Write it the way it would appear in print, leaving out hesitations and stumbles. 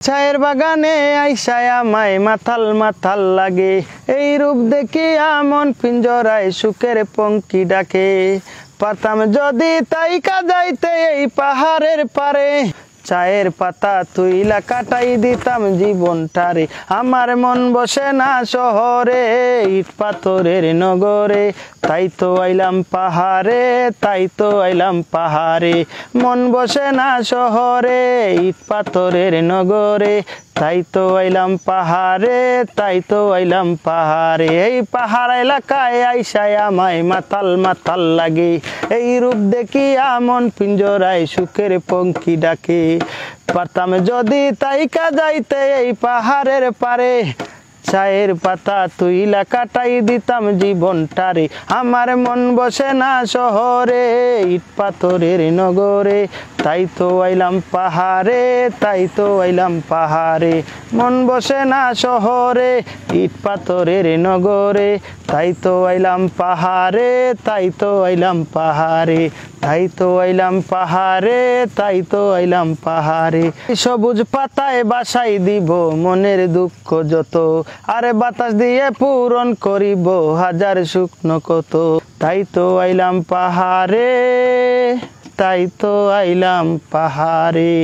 চায়ের বাগানে আইসায় আমায় মাতাল মাতাল লাগে, এই রূপ দেখিয়া মন পিঞ্জরায় সুখের পঙ্কি ডাকে। পারতাম যদি তাইকা যাইতে এই পাহাড়ের পারে, চায়ের পাতা তুইলা কাটাই দিতাম জীবনটারে। আমার মন বসে না শহরে, ইট পাথরের নগরে, তাই তো আইলাম পাহাড়ে, তাই তো আইলাম পাহাড়ে। মন বসে না শহরে, ইট পাথরের নগরে, তাই তো আইলাম পাহাড়ে, তাই তো আইলাম পাহাড়ে। এই পাহাড় এলাকায় আইসায় আমায় মাতাল মাতাল লাগে, এই রূপ দেখিয়া মন পিঞ্জরায় সুখের পঙ্কি ডাকে। পারতাম যদি তাইকা যাইতে এই পাহাড়ের পারে, চায়ের পাতা তুইলা কাটাই দিতাম জীবনটারে। আমার মন বসে না শহরে, ইট পাথরের নগরে, তাই তো আইলাম পাহাড়ে, তাই তো আইলাম পাহাড়ে। মন বসে না শহরে, ইট পাথরের নগরে, তাই তো আইলাম পাহাড়ে, তাই তো আইলাম পাহাড়ে, তাই তো আইলাম পাহাড়ে, তাই তো আইলাম পাহাড়ে। সবুজ পাতায় বাসাই দিব মনের দুঃখ যত, আরে বাতাস দিয়ে পূরণ করিব হাজার শুকনো কত। তাই তো আইলাম পাহাড়ে, তাই তো আইলাম পাহাড়ে।